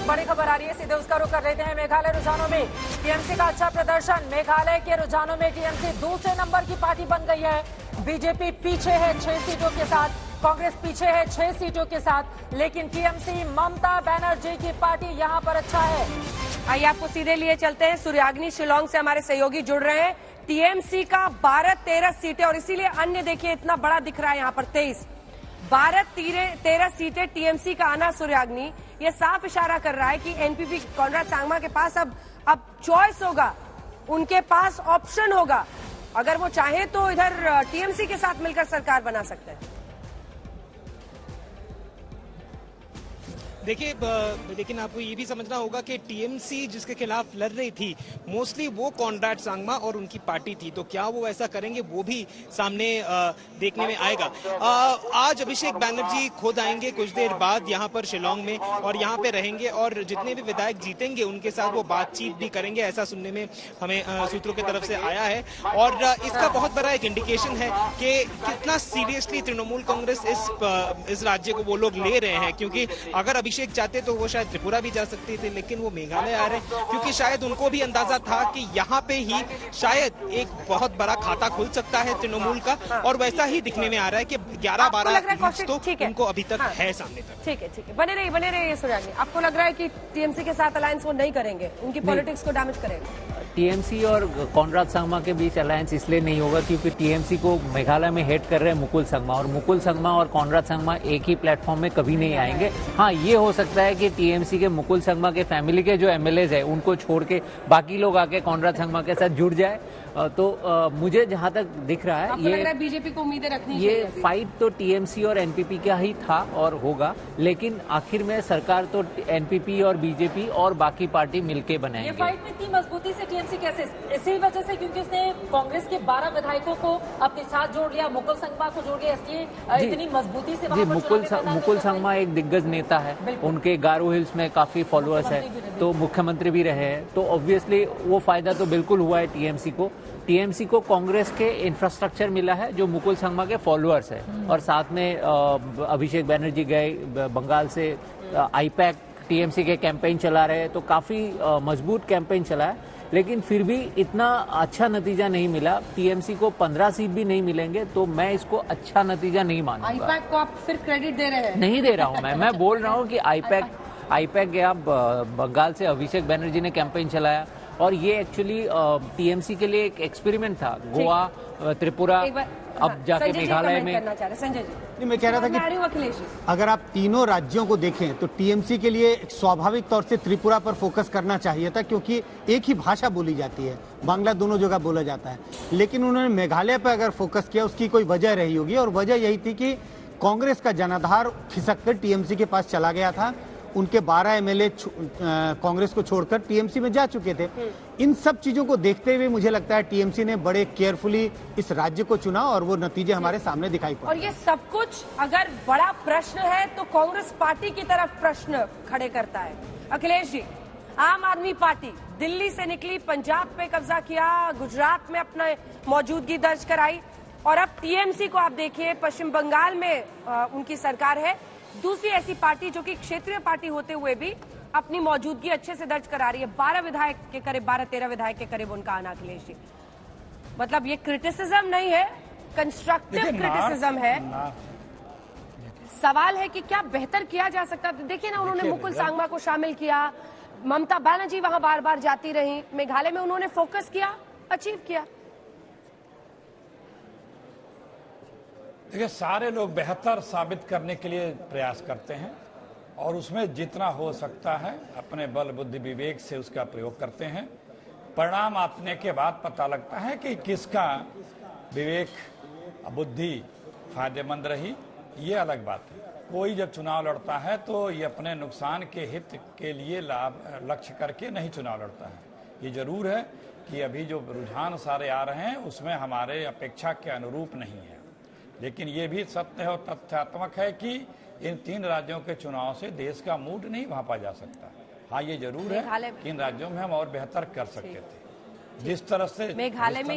एक बड़ी खबर आ रही है, सीधे उसका रुख कर लेते हैं। मेघालय रुझानों में टीएमसी का अच्छा प्रदर्शन। मेघालय के रुझानों में टीएमसी दूसरे नंबर की पार्टी बन गई है। बीजेपी पीछे है 6 सीटों के साथ, कांग्रेस पीछे है 6 सीटों के साथ, लेकिन टीएमसी ममता बनर्जी की पार्टी यहां पर अच्छा है। आइए आपको सीधे लिए चलते हैं। सूर्याग्नि शिलोंग से हमारे सहयोगी जुड़ रहे हैं। टीएमसी का 12-13 सीटें, और इसीलिए अन्य देखिए इतना बड़ा दिख रहा है यहाँ पर 23, 12-13 सीटें टीएमसी का आना। सूर्याग्नि, ये साफ इशारा कर रहा है कि एनपीपी कॉनराड सांगमा के पास अब चॉइस होगा, उनके पास ऑप्शन होगा। अगर वो चाहे तो इधर टीएमसी के साथ मिलकर सरकार बना सकते हैं। देखिए, लेकिन आपको ये भी समझना होगा कि टीएमसी जिसके खिलाफ लड़ रही थी मोस्टली वो कॉनराड सांगमा और उनकी पार्टी थी, तो क्या वो ऐसा करेंगे वो भी सामने देखने में आएगा। आज अभिषेक बैनर्जी खुद आएंगे कुछ देर बाद यहाँ पर शिलोंग में, और यहाँ पे रहेंगे और जितने भी विधायक जीतेंगे उनके साथ वो बातचीत भी करेंगे, ऐसा सुनने में हमें सूत्रों की तरफ से आया है। और इसका बहुत बड़ा एक इंडिकेशन है कि कितना सीरियसली तृणमूल कांग्रेस इस राज्य को वो लोग ले रहे हैं, क्योंकि अगर अभिषेक चाहते तो वो शायद त्रिपुरा भी जा सकते थे, लेकिन वो मेघालय आ रहे हैं, क्योंकि शायद उनको भी अंदाजा था कि यहाँ पे ही शायद एक बहुत बड़ा खाता खुल सकता है तृणमूल का, और वैसा ही दिखने में आ रहा है कि 11-12 तो उनको अभी तक है सामने तक। ठीक है, बने रहिए सूर्याग्नि। आपको लग रहा है कि टीएमसी के साथ अलायंस वो नहीं करेंगे, उनकी पॉलिटिक्स को डैमेज करेंगे? टीएमसी और कॉनराड सांगमा के बीच अलायंस इसलिए नहीं होगा क्योंकि टीएमसी को मेघालय में हेड कर रहे हैं मुकुल संगमा, और मुकुल संगमा और कॉनराड सांगमा एक ही प्लेटफॉर्म में कभी नहीं आएंगे। हाँ, ये हो सकता है कि टीएमसी के मुकुल संगमा के फैमिली के जो एमएलएज है उनको छोड़ के बाकी लोग आके कॉनराड सांगमा के साथ जुड़ जाए। तो मुझे जहां तक दिख रहा है, ये बीजेपी को उम्मीदें रखनी ये फाइट तो टीएमसी और एनपीपी का ही था और होगा, लेकिन आखिर में सरकार तो एनपीपी और बीजेपी और बाकी पार्टी मिलके बनाएंगे। ये फाइट में इतनी मजबूती से टीएमसी कैसे? इसी वजह से क्योंकि उसने कांग्रेस के 12 विधायकों को अपने साथ जोड़ लिया, मुकुल संगमा को जोड़ लिया, इसलिए इतनी मजबूती से जी। मुकुल संगमा एक दिग्गज नेता है, उनके गारो हिल्स में काफी फॉलोअर्स है, तो मुख्यमंत्री भी रहे हैं, तो ऑब्वियसली वो फायदा तो बिल्कुल हुआ है टीएमसी को। टीएमसी को कांग्रेस के इंफ्रास्ट्रक्चर मिला है जो मुकुल संगमा के फॉलोअर्स है, और साथ में अभिषेक बैनर्जी गए बंगाल से, आईपैक टीएमसी के कैंपेन चला रहे हैं, तो काफी मजबूत कैंपेन चला है, लेकिन फिर भी इतना अच्छा नतीजा नहीं मिला। टीएमसी को 15 सीट भी नहीं मिलेंगे, तो मैं इसको अच्छा नतीजा नहीं मानूंगा। आईपैक को आप फिर क्रेडिट दे रहे हैं? नहीं दे रहा हूं मैं बोल रहा हूं कि आईपैक गया बंगाल से, अभिषेक बैनर्जी ने कैंपेन चलाया, और ये एक्चुअली टीएमसी के लिए एक एक्सपेरिमेंट था। गोवा, त्रिपुरा, अब जाके मेघालय में। संजय जी, मैं कह रहा था कि अगर आप तीनों राज्यों को देखें तो टीएमसी के लिए स्वाभाविक तौर से त्रिपुरा पर फोकस करना चाहिए था, क्योंकि एक ही भाषा बोली जाती है, बांग्ला दोनों जगह बोला जाता है, लेकिन उन्होंने मेघालय पर अगर फोकस किया, उसकी कोई वजह रही होगी, और वजह यही थी कि कांग्रेस का जनाधार खिसक कर टीएमसी के पास चला गया था। उनके 12 एमएलए कांग्रेस को छोड़कर टीएमसी में जा चुके थे। इन सब चीजों को देखते हुए मुझे लगता है टीएमसी ने बड़े केयरफुली इस राज्य को चुना, और वो नतीजे हमारे सामने दिखाई पड़े। और ये सब कुछ अगर बड़ा प्रश्न है तो कांग्रेस पार्टी की तरफ प्रश्न खड़े करता है। अखिलेश जी, आम आदमी पार्टी दिल्ली से निकली, पंजाब पे कब्जा किया, गुजरात में अपना मौजूदगी दर्ज कराई, और अब टीएमसी को आप देखिए, पश्चिम बंगाल में उनकी सरकार है, दूसरी ऐसी पार्टी जो कि क्षेत्रीय पार्टी होते हुए भी अपनी मौजूदगी अच्छे से दर्ज करा रही है। 12 विधायक के करीब, 12-13 विधायक के करीब उनका आना। अखिलेश जी, मतलब ये क्रिटिसिज्म नहीं है, कंस्ट्रक्टिव क्रिटिसिज्म है। सवाल है कि क्या बेहतर किया जा सकता? देखिए ना, उन्होंने मुकुल संगमा को शामिल किया, ममता बनर्जी वहां बार बार जाती रही, मेघालय में उन्होंने फोकस किया, अचीव किया। देखिए, सारे लोग बेहतर साबित करने के लिए प्रयास करते हैं, और उसमें जितना हो सकता है अपने बल बुद्धि विवेक से उसका प्रयोग करते हैं। परिणाम आने के बाद पता लगता है कि किसका विवेक बुद्धि फायदेमंद रही, ये अलग बात है। कोई जब चुनाव लड़ता है तो ये अपने नुकसान के हित के लिए लाभ लक्ष्य करके नहीं चुनाव लड़ता है। ये जरूर है कि अभी जो रुझान सारे आ रहे हैं उसमें हमारे अपेक्षा के अनुरूप नहीं है, लेकिन ये भी सत्य और तथ्यात्मक है कि इन 3 राज्यों के चुनाव से देश का मूड नहीं भांपा जा सकता। हाँ, ये जरूर है कि इन राज्यों में हम और बेहतर कर सकते थे। जिस तरह से मेघालय में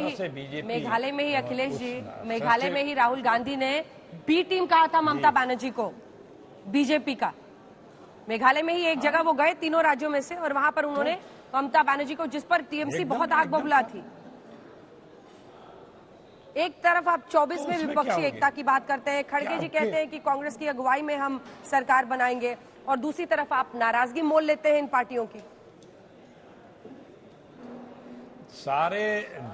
ही अखिलेश जी, मेघालय में ही राहुल गांधी ने बी टीम कहा था ममता बनर्जी को, बीजेपी का, मेघालय में ही एक जगह वो गए तीनों राज्यों में से, और वहां पर उन्होंने ममता बनर्जी को, जिस पर टीएमसी बहुत आग बबूला थी। एक तरफ आप 24 में विपक्षी एकता की बात करते हैं, खड़गे जी कहते हैं कि कांग्रेस की अगुवाई में हम सरकार बनाएंगे, और दूसरी तरफ आप नाराजगी मोल लेते हैं इन पार्टियों की। सारे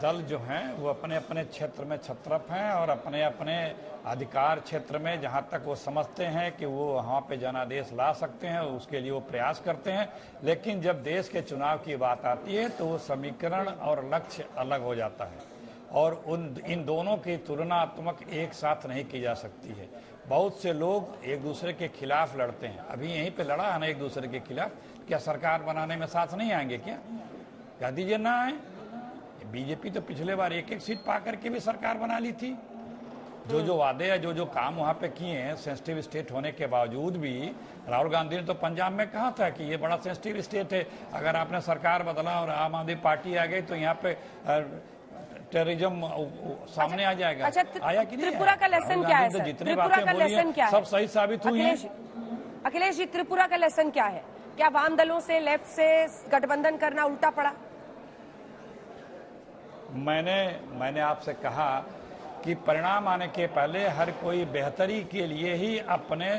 दल जो हैं वो अपने अपने क्षेत्र में छत्रप हैं और अपने अपने अधिकार क्षेत्र में जहां तक वो समझते हैं कि वो वहां पे जनादेश ला सकते हैं उसके लिए वो प्रयास करते हैं। लेकिन जब देश के चुनाव की बात आती है तो वो समीकरण और लक्ष्य अलग हो जाता है, और इन दोनों की तुलनात्मक एक साथ नहीं की जा सकती है। बहुत से लोग एक दूसरे के खिलाफ लड़ते हैं, अभी यहीं पे लड़ा है ना एक दूसरे के खिलाफ, क्या सरकार बनाने में साथ नहीं आएंगे? क्या कह दीजिए ना आए? बीजेपी तो पिछले बार एक एक सीट पा करके भी सरकार बना ली थी। जो वादे या जो काम वहां पे किए हैं सेंसिटिव स्टेट होने के बावजूद भी, राहुल गांधी ने तो पंजाब में कहा था कि ये बड़ा सेंसिटिव स्टेट है, अगर आपने सरकार बदला और आम आदमी पार्टी आ गई तो यहाँ पे टेररिज्म सामने आ जाएगा। अच्छा, आया कि नहीं? त्रिपुरा का लेसन क्या है सर? जितनी त्रिपुरा बातें का बोली लेसन क्या है? सब सही साबित हुई है। अखिलेश जी, त्रिपुरा का लेसन क्या है? क्या वाम दलों से, लेफ्ट से गठबंधन करना उल्टा पड़ा? मैंने आपसे कहा कि परिणाम आने के पहले हर कोई बेहतरी के लिए ही अपने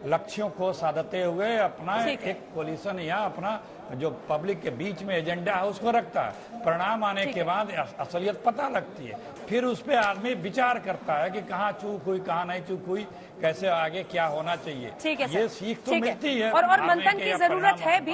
लक्ष्यों को साधते हुए अपना एक कोलिशन या अपना जो पब्लिक के बीच में एजेंडा है उसको रखता है। परिणाम आने के बाद असलियत पता लगती है, फिर उस पर आदमी विचार करता है कि कहाँ चूक हुई, कहाँ नहीं चूक हुई, कैसे आगे क्या होना चाहिए। ठीक है, ये सीख तो मिलती है और मंथन की जरूरत है भी।